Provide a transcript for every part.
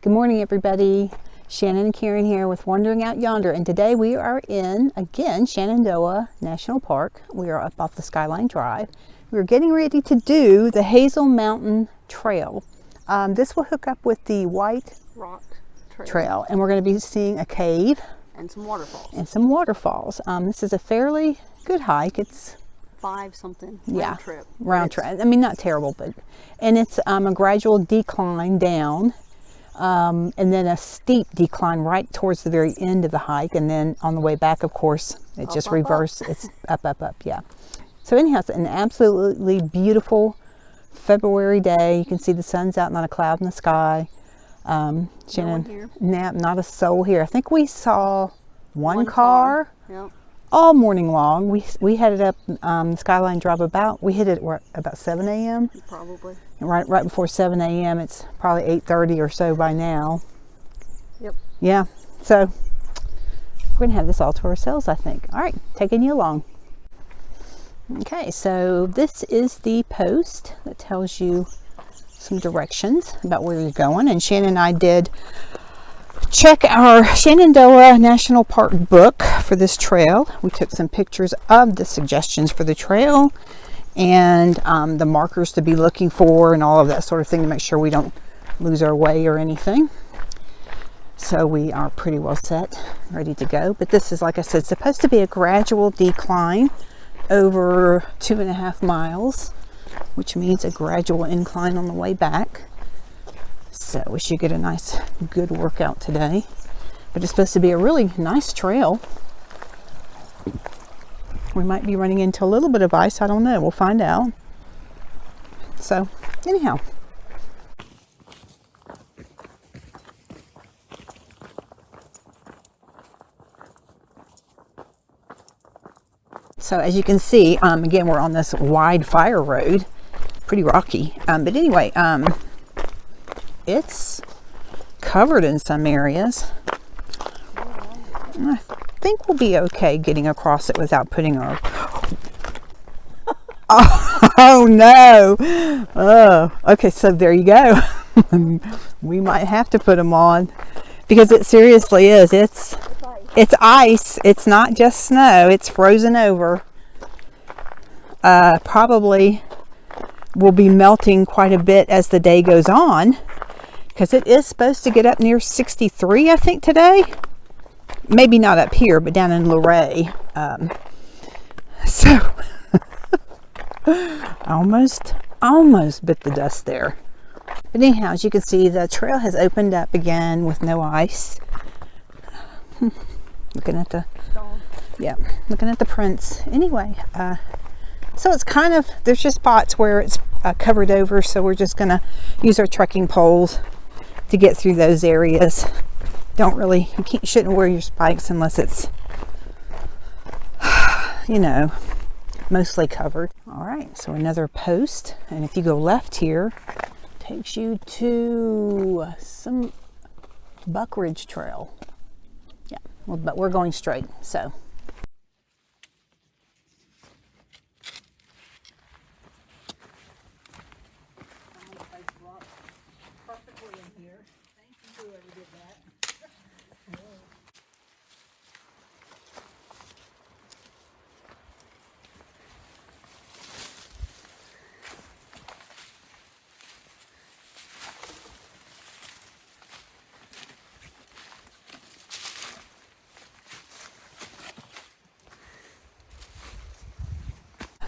Good morning, everybody. Shannon and Karen here with Wandering Out Yonder, and today we are in, again, Shenandoah National Park. We are up off the Skyline Drive. We're getting ready to do the Hazel Mountain Trail. This will hook up with the White Rock Trail, and we're going to be seeing a cave and some waterfalls. This is a fairly good hike. It's 5-something round trip. I mean, not terrible, and it's a gradual decline down, and then a steep decline right towards the very end of the hike, and then on the way back, of course, it just reverses. It's up, yeah. So anyhow, it's an absolutely beautiful February day. You can see the sun's out, not a cloud in the sky. Shannon, not a soul here. I think we saw one car. Yep. All morning long. We headed up the Skyline Drive we hit it about 7 a.m. Probably. Right before 7 a.m. It's probably 8:30 or so by now. Yep. Yeah. So we're going to have this all to ourselves, I think. All right. Taking you along. Okay. So this is the post that tells you some directions about where you're going. And Shannon and I did check our Shenandoah National Park book for this trail. We took some pictures of the suggestions for the trail and the markers to be looking for and all of that sort of thing to make sure we don't lose our way or anything. So we are pretty well set, ready to go. But this is, like I said, supposed to be a gradual decline over 2.5 miles, which means a gradual incline on the way back. So we should get a nice, good workout today. But it's supposed to be a really nice trail. We might be running into a little bit of ice. I don't know. We'll find out. So, anyhow. So as you can see, again, we're on this wide fire road. Pretty rocky. But anyway, it's covered in some areas. I think we'll be okay getting across it without putting our... Oh no! Oh, okay, so there you go. We might have to put them on because it seriously is. It's ice. It's not just snow. It's frozen over. Probably will be melting quite a bit as the day goes on, because it is supposed to get up near 63, I think, today. Maybe not up here, but down in Luray. So almost bit the dust there. But anyhow, as you can see, the trail has opened up again with no ice. Looking at the prints. Anyway, so it's kind of, there's just spots where it's covered over, so we're just going to use our trekking poles to get through those areas. Shouldn't wear your spikes unless it's, mostly covered. All right, so another post, and if you go left here, it takes you to some Buck Ridge Trail. Yeah, well, but we're going straight, so.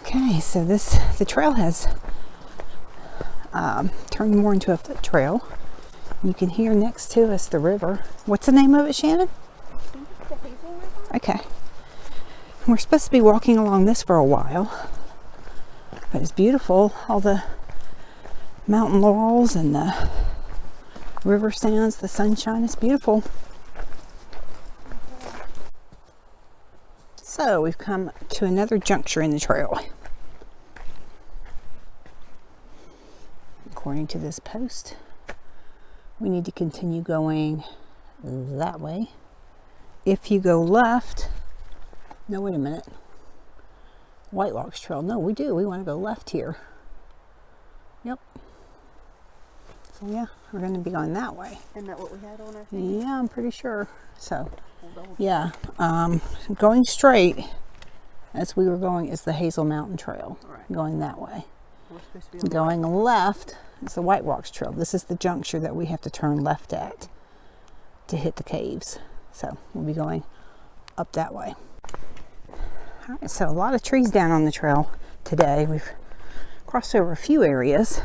Okay, so the trail has turned more into a foot trail. You can hear next to us the river. What's the name of it, Shannon? I think it's the Hazel River. Okay. We're supposed to be walking along this for a while, but it's beautiful. All the mountain laurels and the river sounds, the sunshine is beautiful. So we've come to another juncture in the trail. According to this post, we need to continue going that way. If you go left, no, wait a minute. White Logs Trail. No, we do. We want to go left here. Yep. So yeah, we're going to be going that way. Isn't that what we had on our thing? Yeah, I'm pretty sure. So We'll double check. yeah, going straight as we were going is the Hazel Mountain Trail. All right. Going that way. We're supposed to be on the Going left is the White Rocks Trail. This is the juncture that we have to turn left at to hit the caves. So we'll be going up that way. All right, so a lot of trees down on the trail today. We've crossed over a few areas.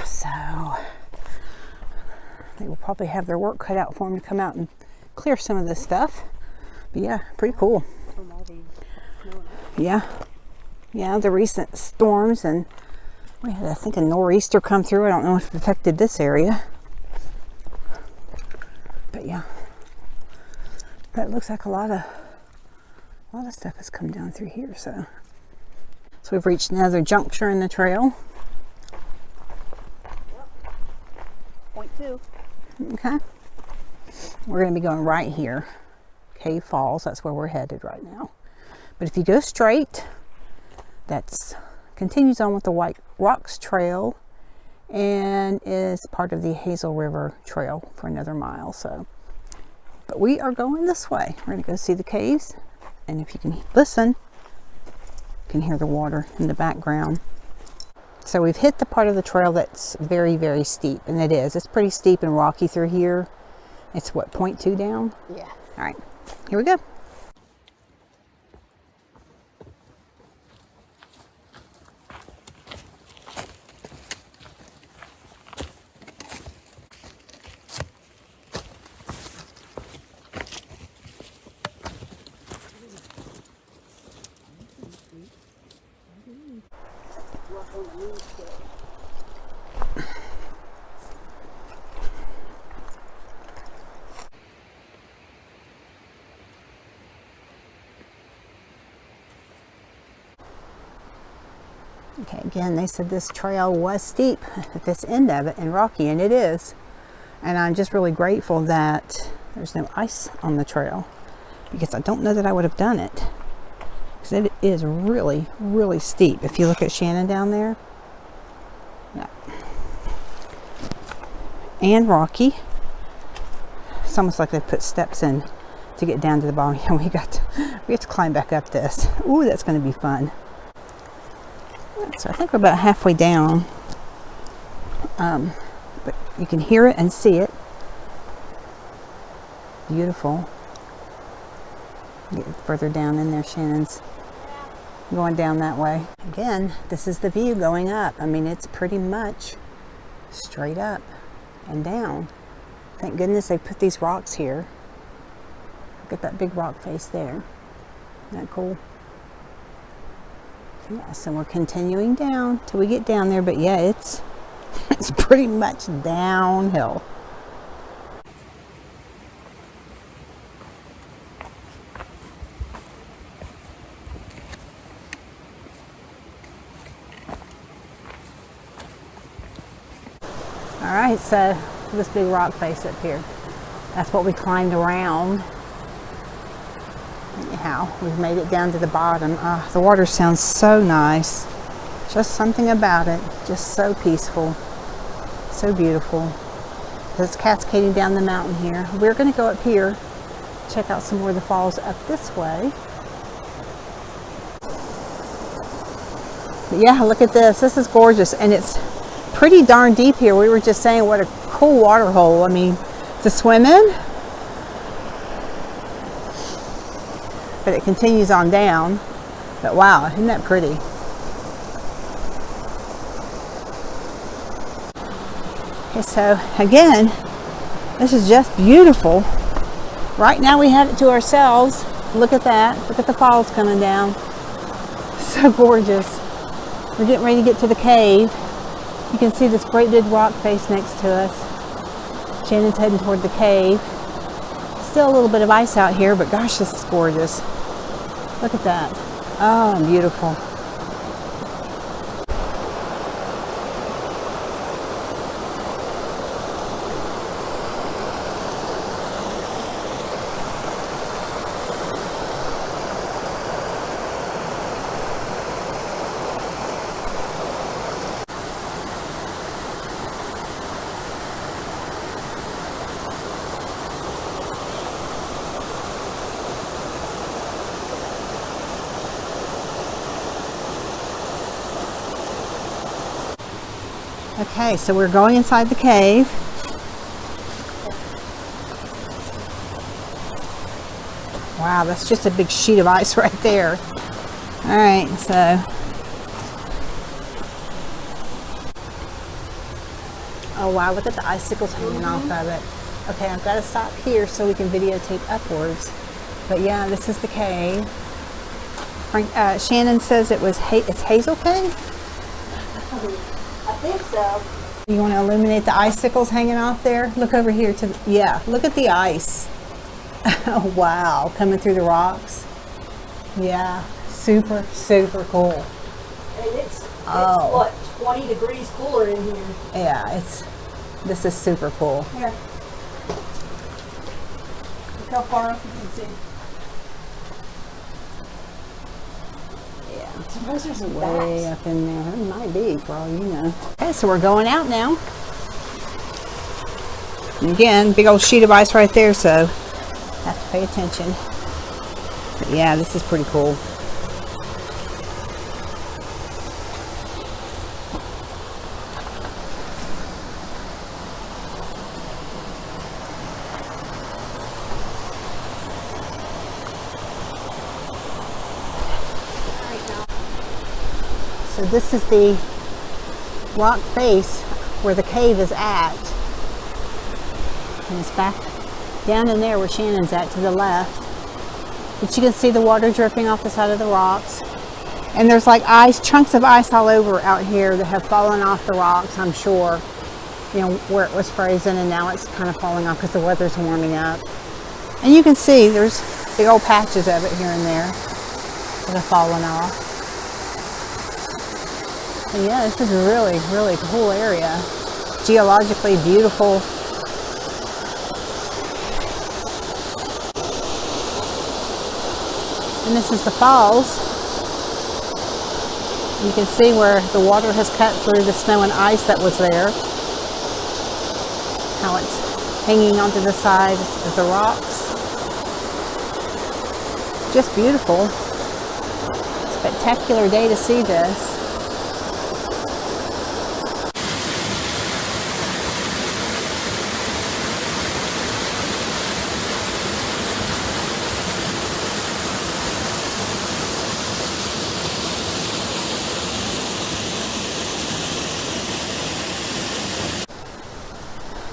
So they will probably have their work cut out for them to come out and clear some of this stuff. But yeah, pretty cool. from all the snow. Yeah. Yeah, the recent storms, and we had, I think, a nor'easter come through. I don't know if it affected this area. But yeah. But it looks like a lot of stuff has come down through here, so we've reached another juncture in the trail. Point 2. Okay. We're going to be going right here. Cave Falls, that's where we're headed right now. But if you go straight, that's continues on with the White Rocks Trail and is part of the Hazel River Trail for another mile. So, but we are going this way. We're going to go see the caves, and if you can listen, you can hear the water in the background. So we've hit the part of the trail that's very, very steep, and it is. It's pretty steep and rocky through here. It's what, 0.2 down? Yeah. All right, here we go. Okay, again, they said this trail was steep at this end of it and rocky, and it is. And I'm just really grateful that there's no ice on the trail, because I don't know that I would have done it. Because it is really, really steep. If you look at Shannon down there, yeah, and rocky. It's almost like they put steps in to get down to the bottom. And we have to climb back up this. Ooh, that's going to be fun. So I think we're about halfway down, but you can hear it and see it. Beautiful. Get further down in there, Shannon's going down that way. Again, this is the view going up. I mean, it's pretty much straight up and down. Thank goodness they put these rocks here. Look at that big rock face there. Isn't that cool? Yeah, so we're continuing down till we get down there, but yeah, it's pretty much downhill. All right, so this big rock face up here, that's what we climbed around. Anyhow, we've made it down to the bottom. The water sounds so nice. Just something about it. Just so peaceful. So beautiful. It's cascading down the mountain here. We're going to go up here, check out some more of the falls up this way. But yeah, look at this. This is gorgeous. And it's pretty darn deep here. We were just saying what a cool water hole. I mean, to swim in. But it continues on down. But wow, isn't that pretty? Okay, so again, this is just beautiful. Right now we have it to ourselves. Look at that. Look at the falls coming down. So gorgeous. We're getting ready to get to the cave. You can see this great big rock face next to us. Shannon's heading toward the cave. Still a little bit of ice out here, but gosh, this is gorgeous. Look at that. Oh, beautiful. Okay, so we're going inside the cave. Wow, that's just a big sheet of ice right there. All right, so. Oh wow, look at the icicles hanging off of it. Okay, I've got to stop here so we can videotape upwards. But yeah, this is the cave. Shannon says it's Hazel Cave? I think so. You want to illuminate the icicles hanging off there? Look over here to yeah, look at the ice. Oh wow, coming through the rocks. Yeah, super, super cool. And it's what, 20 degrees cooler in here. Yeah, this is super cool. Here. Look how far up you can see. Yeah. I suppose there's some Way bats. up in there. It might be, for all you know. Okay, so we're going out now. And again, big old sheet of ice right there, so have to pay attention. But yeah, this is pretty cool. So this is the rock face where the cave is at. And it's back down in there where Shannon's at to the left. But you can see the water dripping off the side of the rocks. And there's like ice, chunks of ice all over out here that have fallen off the rocks, I'm sure. You know, where it was frozen and now it's kind of falling off because the weather's warming up. And you can see there's big old patches of it here and there that have fallen off. And yeah, this is a really, really cool area. Geologically beautiful. And this is the falls. You can see where the water has cut through the snow and ice that was there. How it's hanging onto the side of the rocks. Just beautiful. Spectacular day to see this.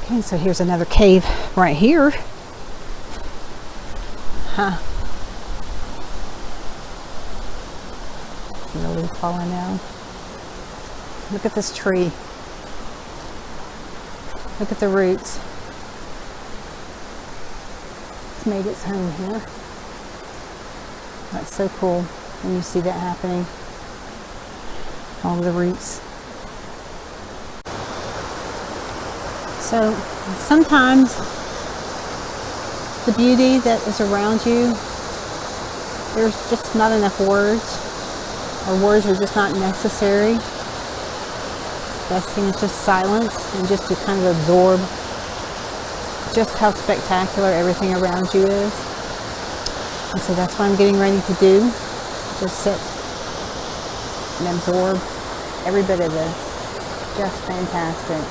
Okay, so here's another cave right here. Huh. The leaf falling down. Look at this tree. Look at the roots. It's made its home here. That's so cool when you see that happening. All the roots. So sometimes the beauty that is around you, there's just not enough words, or words are just not necessary. Best thing is just silence and just to kind of absorb just how spectacular everything around you is. And so that's what I'm getting ready to do. Just sit and absorb every bit of this. Just fantastic.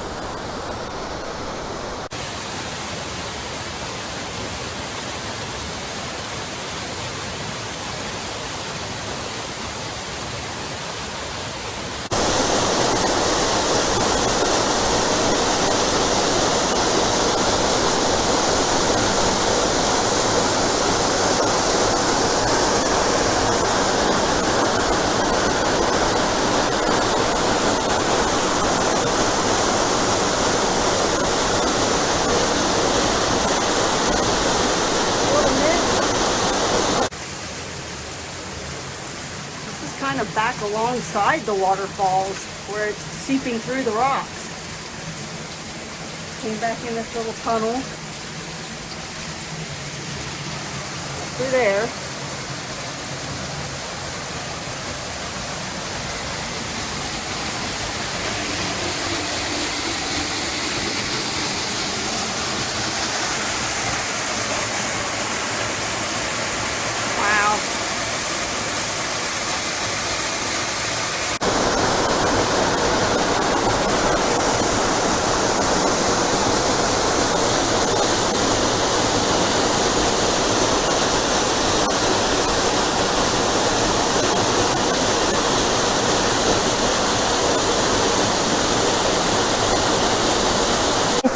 Kind of back alongside the waterfalls where it's seeping through the rocks. Came back in this little tunnel through there. Wow.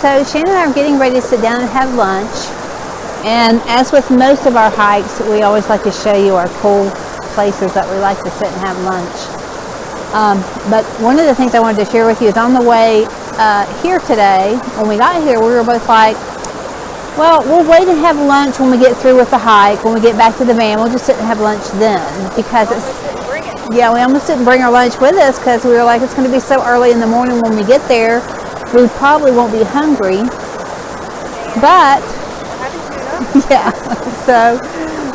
So Shannon and I are getting ready to sit down and have lunch. And as with most of our hikes, we always like to show you our cool places that we like to sit and have lunch. But one of the things I wanted to share with you is on the way here today, when we got here, we were both like, well, we'll wait and have lunch when we get through with the hike. When we get back to the van, we'll just sit and have lunch then. Because yeah, we almost didn't bring our lunch with us because we were like, it's going to be so early in the morning when we get there. We probably won't be hungry. But yeah, so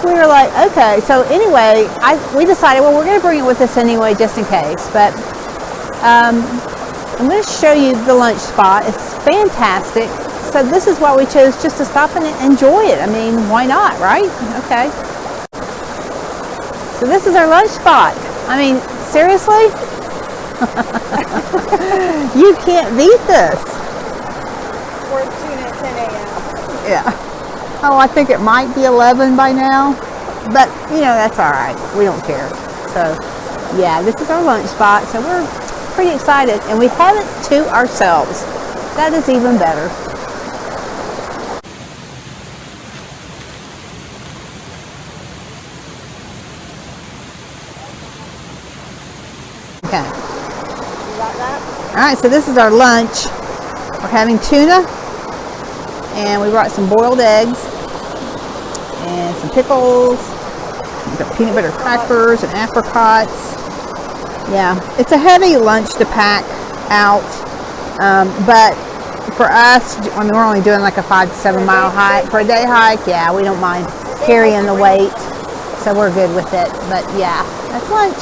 we were like, okay. So anyway, we decided, well, we're going to bring it with us anyway, just in case. But I'm going to show you the lunch spot. It's fantastic. So this is why we chose just to stop and enjoy it. I mean, why not, right? Okay. So this is our lunch spot. I mean, seriously? You can't beat this. We're tuning at 10 a.m. Yeah. Oh, I think it might be 11 by now, but you know, that's all right. We don't care. So yeah, this is our lunch spot. So we're pretty excited, and we have it to ourselves. That is even better. Okay. You got that? All right, so this is our lunch. We're having tuna, and we brought some boiled eggs and some pickles. We've got peanut butter crackers and apricots. Yeah, it's a heavy lunch to pack out, but for us, I mean, we're only doing like a 5 to 7 mile hike. For a day hike, yeah, we don't mind carrying the weight, so we're good with it. But yeah, that's lunch.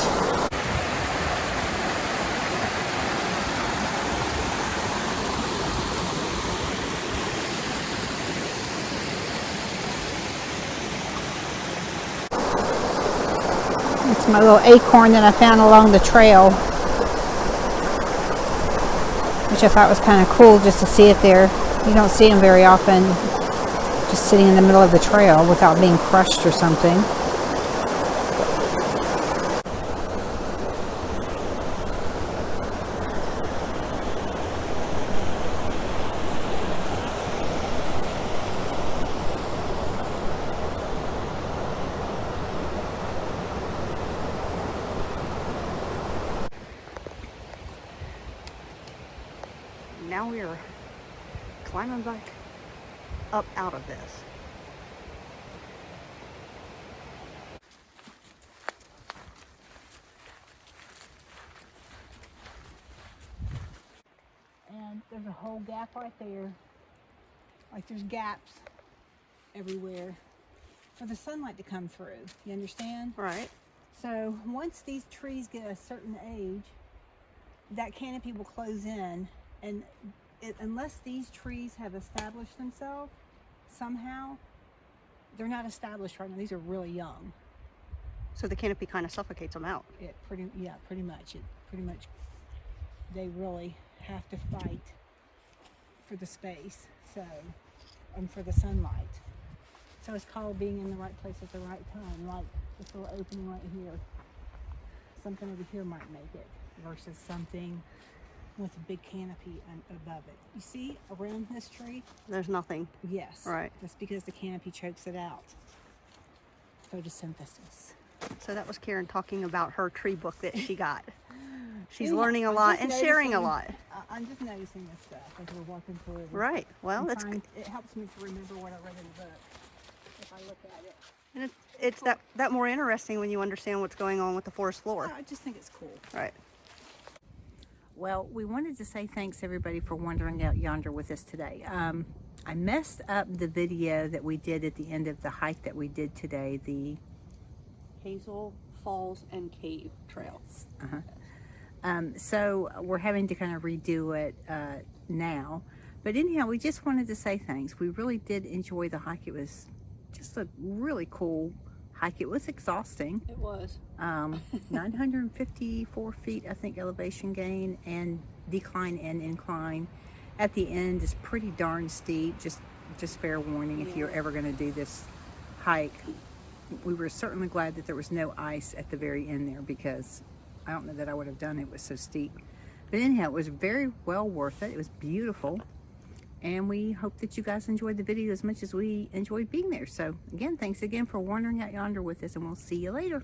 It's my little acorn that I found along the trail, which I thought was kind of cool just to see it there. You don't see them very often, just sitting in the middle of the trail without being crushed or something. Now we are climbing back up out of this. And there's a whole gap right there. Like there's gaps everywhere for the sunlight to come through. You understand? Right. So once these trees get a certain age, that canopy will close in, and unless these trees have established themselves somehow, they're not established right now. These are really young. So the canopy kind of suffocates them out. Pretty much. They really have to fight for the space, so, and for the sunlight. So it's called being in the right place at the right time, like this little opening right here. Something over here might make it versus something with a big canopy above it. You see around this tree? There's nothing. Yes. Right. That's because the canopy chokes it out. Photosynthesis. So that was Karen talking about her tree book that she got. She's Yeah, learning a I'm lot just and sharing a noticing- lot. I'm just noticing this stuff as we're walking through it. Right. Well, I'm that's trying- good. It helps me to remember what I read in the book if I look at it. And it's that more interesting when you understand what's going on with the forest floor. I just think it's cool. Right. Well, we wanted to say thanks everybody for wandering out yonder with us today. I messed up the video that we did at the end of the hike that we did today, the Hazel Falls and Cave Trail. so we're having to kind of redo it now. But anyhow, we just wanted to say thanks. We really did enjoy the hike. It was just a really cool hike. It was exhausting. It was. 954 feet, I think, elevation gain and decline and incline. At the end is pretty darn steep. Just fair warning if you're ever going to do this hike. We were certainly glad that there was no ice at the very end there, because I don't know that I would have done it. It was so steep. But anyhow, it was very well worth it. It was beautiful. And we hope that you guys enjoyed the video as much as we enjoyed being there. So again, thanks again for wandering out yonder with us, and we'll see you later.